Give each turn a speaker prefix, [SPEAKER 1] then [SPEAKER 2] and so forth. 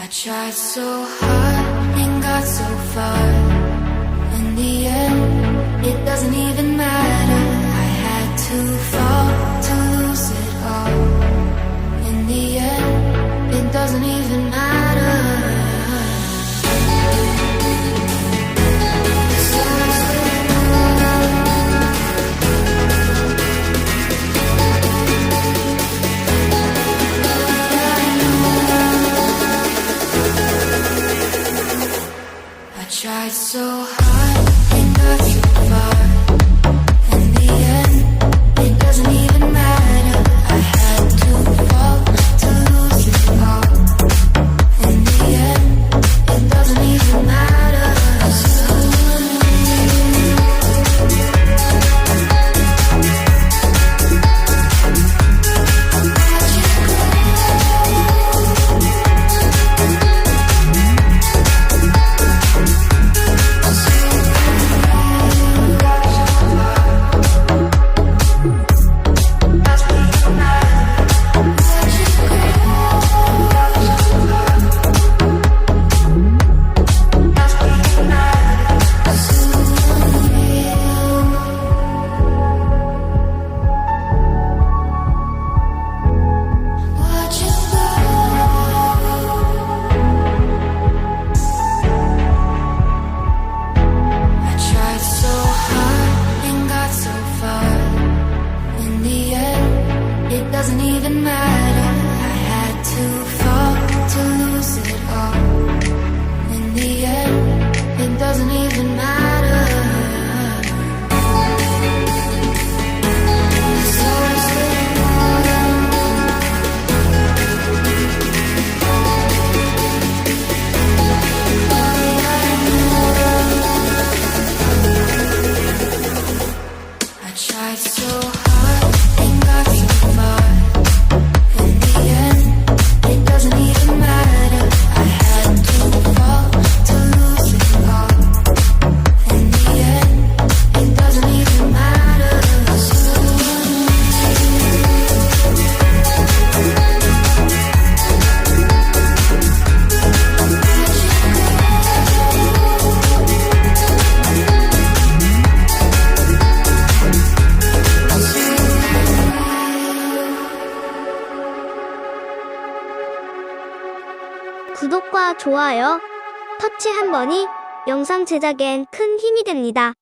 [SPEAKER 1] I tried so hard and got so far. In the end, it doesn't even matter. I had to fall to lose it all. In the end, it doesn't even matter. Tried so hard and got so far. In the end, it doesn't even matter. I had to fall to lose it all. In the end, it doesn't even matter. Doesn't even matter. I had to fall to lose it all. In the end, it doesn't even matter. So I tried so hard and got so far.
[SPEAKER 2] 구독과 좋아요, 터치 한 번이 영상 제작엔 큰 힘이 됩니다.